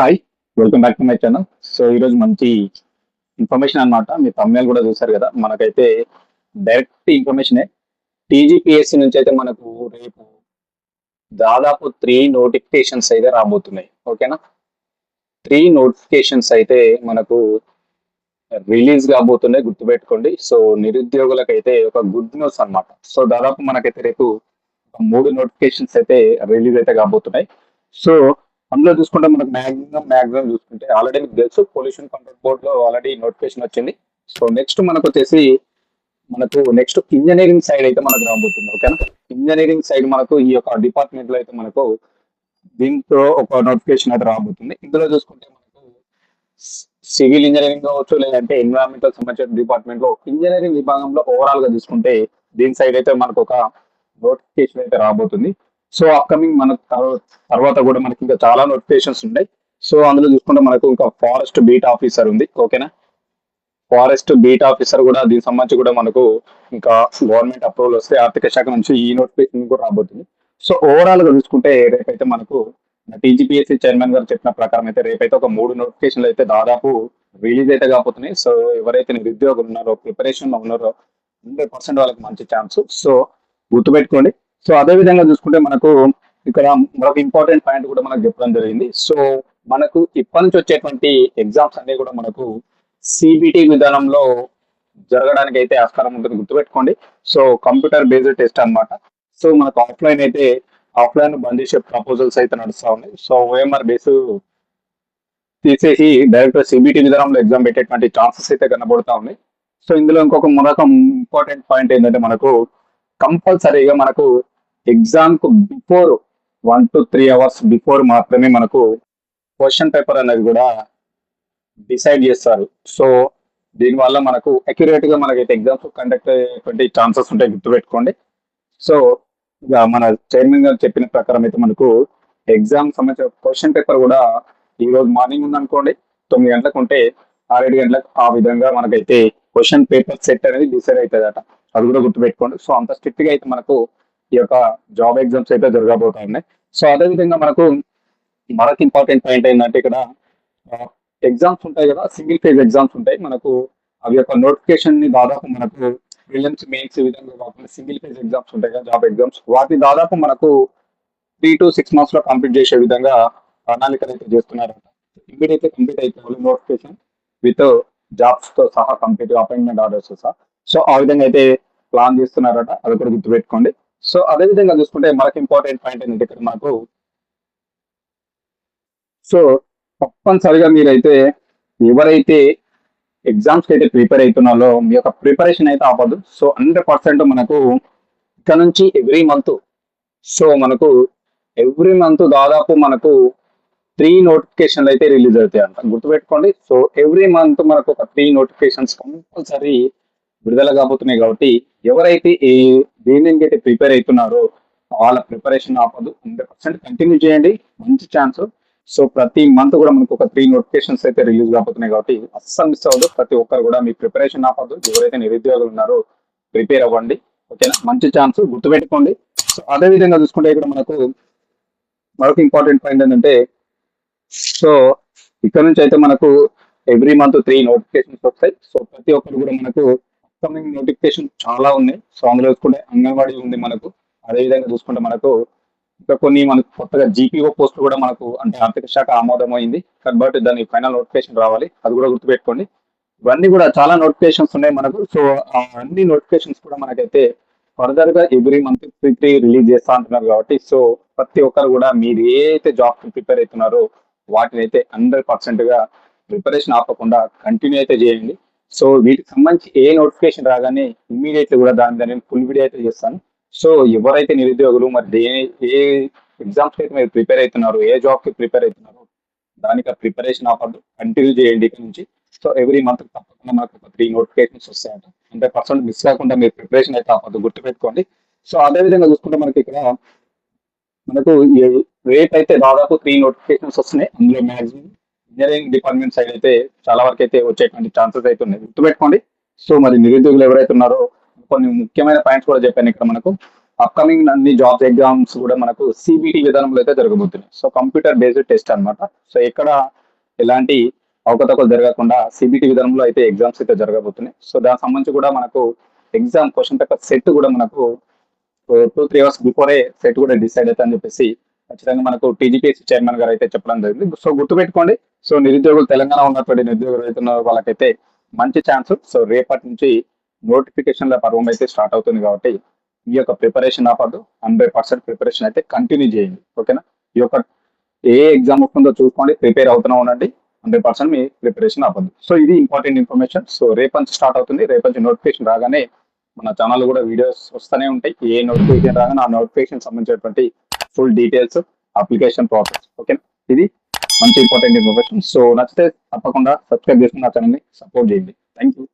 Hi, welcome back to my channel. So ఈరోజు మంచి information అన్నమాట. మీ thumbnail కూడా చూసారు కదా. మనకైతే డైరెక్ట్ ఇన్ఫర్మేషనే. టీజీపీఎస్సీ నుంచి అయితే మనకు రేపు దాదాపు 3 నోటిఫికేషన్స్ అయితే రాబోతున్నాయి. ఓకేనా? 3 నోటిఫికేషన్స్ అయితే మనకు రిలీజ్ కాబోతున్నాయి, గుర్తుపెట్టుకోండి. సో నిరుద్యోగులకైతే ఒక గుడ్ న్యూస్ అన్నమాట. సో దాదాపు మనకైతే రేపు 3 నోటిఫికేషన్స్ అయితే రిలీజ్ అయితే కాబోతున్నాయి. సో అందులో చూసుకుంటే మనకు మ్యాక్సిమం చూసుకుంటే ఆల్రెడీ మీకు తెలుసు, పొల్యూషన్ కంట్రోల్ బోర్డ్ లో ఆల్రెడీ నోటిఫికేషన్ వచ్చింది. సో నెక్స్ట్ మనకు వచ్చేసి నెక్స్ట్ ఇంజనీరింగ్ సైడ్ అయితే మనకు రాబోతుంది. ఓకేనా? ఇంజనీరింగ్ సైడ్ మనకు ఈ యొక్క డిపార్ట్మెంట్ లో అయితే మనకు దీంతో ఒక నోటిఫికేషన్ అయితే రాబోతుంది. ఇందులో చూసుకుంటే మనకు సివిల్ ఇంజనీరింగ్ కావచ్చు, లేదంటే ఎన్విరాన్మెంటల్ సంబంధించిన డిపార్ట్మెంట్ లో ఇంజనీరింగ్ విభాగంలో ఓవరాల్ గా చూసుకుంటే దీని సైడ్ అయితే మనకు ఒక నోటిఫికేషన్ అయితే రాబోతుంది. సో అప్కమింగ్ మనకు తర్వాత కూడా మనకి ఇంకా చాలా నోటిఫికేషన్స్ ఉన్నాయి. సో అందులో చూసుకుంటే మనకు ఇంకా ఫారెస్ట్ బీట్ ఆఫీసర్ ఉంది. ఓకేనా? ఫారెస్ట్ బీట్ ఆఫీసర్ కూడా దీనికి సంబంధించి కూడా మనకు ఇంకా గవర్నమెంట్ అప్రూవల్ వస్తే ఆర్థిక శాఖ నుంచి ఈ నోటిఫికేషన్ కూడా రాబోతుంది. సో ఓవరాల్ గా చూసుకుంటే రేపైతే మనకు టీజీపీఎస్సీ చైర్మన్ గారు చెప్పిన ప్రకారం అయితే రేపైతే ఒక 3 నోటిఫికేషన్లు అయితే దాదాపు రిలీజ్ అయితే కాబోతున్నాయి. సో ఎవరైతే నిరుద్యోగులు ఉన్నారో, ప్రిపరేషన్ లో ఉన్నారో 100% వాళ్ళకి మంచి ఛాన్స్. సో గుర్తుపెట్టుకోండి. సో అదే విధంగా చూసుకుంటే మనకు ఇక్కడ మరొక ఇంపార్టెంట్ పాయింట్ కూడా మనకు చెప్పడం జరిగింది. సో మనకు ఇప్పటి నుంచి వచ్చేటువంటి ఎగ్జామ్స్ అన్ని కూడా మనకు సిబిటి విధానంలో జరగడానికి అయితే ఆస్కారం ఉంటుంది, గుర్తుపెట్టుకోండి. సో కంప్యూటర్ బేస్డ్ టెస్ట్ అన్నమాట. సో మనకు ఆఫ్లైన్ బంద్ చేసే ప్రపోజల్స్ అయితే నడుస్తా ఉన్నాయి. సో ఓఎంఆర్ బేస్ తీసేసి డైరెక్ట్ సిబిటి విధానంలో ఎగ్జామ్ పెట్టేటువంటి ఛాన్సెస్ అయితే కనబడుతా ఉన్నాయి. సో ఇందులో మరొక ఇంపార్టెంట్ పాయింట్ ఏంటంటే మనకు కంపల్సరీగా మనకు ఎగ్జామ్ కు బిఫోర్ 1 to 3 అవర్స్ బిఫోర్ మాత్రమే మనకు క్వశ్చన్ పేపర్ అనేది కూడా డిసైడ్ చేస్తారు. సో దీనివల్ల మనకు అక్యురేట్ గా మనకైతే ఎగ్జామ్స్ కండక్ట్ అయ్యేటువంటి ఛాన్సెస్ ఉంటాయి, గుర్తుపెట్టుకోండి. సో ఇక మన చైర్మన్ గారు చెప్పిన ప్రకారం అయితే మనకు ఎగ్జామ్ సంబంధించిన క్వశ్చన్ పేపర్ కూడా ఈ రోజు మార్నింగ్ ఉందనుకోండి, 9 గంటలకు ఉంటే 6-7 గంటలకు ఆ విధంగా మనకైతే క్వశ్చన్ పేపర్ సెట్ అనేది డిసైడ్ అవుతుందట. అది కూడా గుర్తుపెట్టుకోండి. సో అంత స్ట్రిక్ట్ గా అయితే మనకు ఈ యొక్క జాబ్ ఎగ్జామ్స్ అయితే జరగబోతున్నాయి. సో అదే విధంగా మనకు మరొక ఇంపార్టెంట్ పాయింట్ ఏంటంటే ఇక్కడ ఎగ్జామ్స్ ఉంటాయి కదా, సింగిల్ ఫేజ్ ఎగ్జామ్స్ ఉంటాయి మనకు. అవి యొక్క నోటిఫికేషన్ ని దాదాపు మనకు ప్రిలిమ్స్, మెయిన్స్ విధంగా కాకుండా సింగిల్ ఫేజ్ ఎగ్జామ్స్ ఉంటాయి కదా, జాబ్ ఎగ్జామ్స్, వాటిని దాదాపు మనకు 3 to 6 months లో కంప్లీట్ చేసే విధంగా ప్రణాళికలు అయితే చేస్తున్నారంట. ఇమీడియట్లీ కంప్లీట్ అయిపోవాలి నోటిఫికేషన్ విత్ జాబ్స్ తో సహా, కంప్లీట్ అపాయింట్మెంట్ ఆర్డర్స్ సహా. సో ఆ విధంగా అయితే ప్లాన్ చేస్తున్నారట, అది కూడా గుర్తుపెట్టుకోండి. సో అదే విధంగా చూసుకుంటే మరొక ఇంపార్టెంట్ పాయింట్ ఏంటంటే ఇక్కడ మనకు సో తప్పనిసరిగా మీరైతే ఎవరైతే ఎగ్జామ్స్ కి అయితే ప్రిపేర్ అవుతున్నారో మీ యొక్క ప్రిపరేషన్ అయితే ఆపదు. సో 100% మనకు ఇక్కడ నుంచి ఎవ్రీ మంత్ దాదాపు మనకు 3 నోటిఫికేషన్లు అయితే రిలీజ్ అవుతాయి అంట, గుర్తుపెట్టుకోండి. సో ఎవ్రీ మంత్ మనకు ఒక 3 నోటిఫికేషన్స్ కంపల్సరీ విడుదల కాబోతున్నాయి. కాబట్టి ఎవరైతే దేనికి అయితే ప్రిపేర్ అవుతున్నారో వాళ్ళ ప్రిపరేషన్ ఆపదు, 100% కంటిన్యూ చేయండి, మంచి ఛాన్స్. సో ప్రతి మంత్ కూడా మనకు ఒక 3 నోటిఫికేషన్స్ అయితే రిలీజ్ కాబోతున్నాయి. కాబట్టి అస్సలు మిస్ అవ్వదు. ప్రతి ఒక్కరు కూడా మీ ప్రిపరేషన్ ఆపదు. ఎవరైతే నిరుద్యోగులు ఉన్నారో ప్రిపేర్ అవ్వండి. ఓకేనా? మంచి ఛాన్స్, గుర్తుపెట్టుకోండి. సో అదే విధంగా చూసుకుంటే ఇక్కడ మనకు మరొక ఇంపార్టెంట్ పాయింట్ ఏంటంటే సో ఇక్కడ నుంచి అయితే మనకు ఎవ్రీ మంత్ 3 నోటిఫికేషన్స్ వస్తాయి. సో ప్రతి ఒక్కరు కూడా మనకు అప్కమింగ్ నోటిఫికేషన్ చాలా ఉన్నాయి. సో అందులో చూసుకుంటే అంగన్వాడీ ఉంది మనకు. అదే విధంగా చూసుకుంటే మనకు ఇంకా కొన్ని మనకు కొత్తగా జీపీఓ పోస్ట్ కూడా మనకు అంటే ఆర్థిక శాఖ ఆమోదం అయింది. కాబట్టి దాని ఫైనల్ నోటిఫికేషన్ రావాలి, అది కూడా గుర్తుపెట్టుకోండి. ఇవన్నీ కూడా చాలా నోటిఫికేషన్స్ ఉన్నాయి మనకు. సో ఆ అన్ని నోటిఫికేషన్స్ కూడా మనకైతే ఫర్దర్ గా ఎవ్రీ మంత్ 3 రిలీజ్ చేస్తా అంటున్నారు. కాబట్టి సో ప్రతి ఒక్కరు కూడా మీరు ఏ అయితే జాబ్ కి ప్రిపేర్ అవుతున్నారో వాటిని అయితే 100% గా ప్రిపరేషన్ ఆపకుండా కంటిన్యూ అయితే చేయండి. సో వీటికి సంబంధించి ఏ నోటిఫికేషన్ రాగానే ఇమ్మీడియట్లీ కూడా దాని ఫుల్ వీడియో అయితే చేస్తాను. సో ఎవరైతే నిరుద్యోగులు మరి ఏ ఎగ్జామ్స్ అయితే మీరు ప్రిపేర్ అవుతున్నారు, ఏ జాబ్ కి ప్రిపేర్ అవుతున్నారు, దానికి ప్రిపరేషన్ ఆపద్దు, కంటిన్యూ చేయండి ఇక్కడ నుంచి. సో ఎవ్రీ మంత్ తప్పకుండా మనకు ఒక 3 నోటిఫికేషన్స్ వస్తాయంట. 100% మిస్ కాకుండా మీరు ప్రిపరేషన్ అయితే ఆపద్దు, గుర్తుపెట్టుకోండి. సో అదే విధంగా చూసుకుంటే మనకి ఇక్కడ మనకు రేట్ అయితే దాదాపు 3 నోటిఫికేషన్స్ వస్తున్నాయి. అందులో మాక్సిమం ఇంజనీరింగ్ డిపార్ట్మెంట్ సైడ్ అయితే చాలా వరకు అయితే వచ్చేటువంటి ఛాన్సెస్ అయితే ఉన్నాయి, గుర్తుపెట్టుకోండి. సో మరి నిరుద్యోగులు ఎవరైతే ఉన్నారో కొన్ని ముఖ్యమైన పాయింట్స్ కూడా చెప్పాను ఇక్కడ మనకు. అప్కమింగ్ అన్ని జాబ్ ఎగ్జామ్స్ కూడా మనకు సిబిటి విధానంలో అయితే జరగబోతున్నాయి. సో కంప్యూటర్ బేస్డ్ టెస్ట్ అన్నమాట. సో ఎక్కడ ఎలాంటి అవకతవకలు జరగకుండా సిబిటి విధానంలో అయితే ఎగ్జామ్స్ అయితే జరగబోతున్నాయి. సో దానికి సంబంధించి కూడా మనకు ఎగ్జామ్ క్వశ్చన్ పేపర్ సెట్ కూడా మనకు 2-3 అవర్స్ బిఫోరే సెట్ కూడా డిసైడ్ అవుతా అని చెప్పేసి ఖచ్చితంగా మనకు టీజీపీఎస్సీ చైర్మన్ గారు అయితే చెప్పడం జరిగింది. సో గుర్తుపెట్టుకోండి. సో నిరుద్యోగులు తెలంగాణ ఉన్నటువంటి నిరుద్యోగులు రైతున్న వాళ్ళకైతే మంచి ఛాన్స్. సో రేపటి నుంచి నోటిఫికేషన్ల పర్వం అయితే స్టార్ట్ అవుతుంది కాబట్టి ఈ యొక్క ప్రిపరేషన్ ఆపద్దు. 100% ప్రిపరేషన్ అయితే కంటిన్యూ చేయండి. ఓకేనా? ఈ యొక్క ఏ ఎగ్జామ్ వస్తుందో చూసుకోండి, ప్రిపేర్ అవుతూనే ఉండండి. 100% మీ ప్రిపరేషన్ ఆపద్దు. సో ఇది ఇంపార్టెంట్ ఇన్ఫర్మేషన్. సో రేపు నుంచి స్టార్ట్ అవుతుంది. రేపు నుంచి నోటిఫికేషన్ రాగానే మన ఛానల్ కూడా వీడియోస్ వస్తూనే ఉంటాయి. ఏ నోటిఫికేషన్ రాగానే ఆ నోటిఫికేషన్ సంబంధించినటువంటి ఫుల్ డీటెయిల్స్, అప్లికేషన్ ప్రాసెస్. ఓకేనా? ఇది మంచి ఇంపార్టెంట్ ఇన్ఫర్మేషన్. సో నచ్చితే తప్పకుండా సబ్స్క్రైబ్ చేసుకుని నా ఛానల్ని సపోర్ట్ చేయండి. Thank you.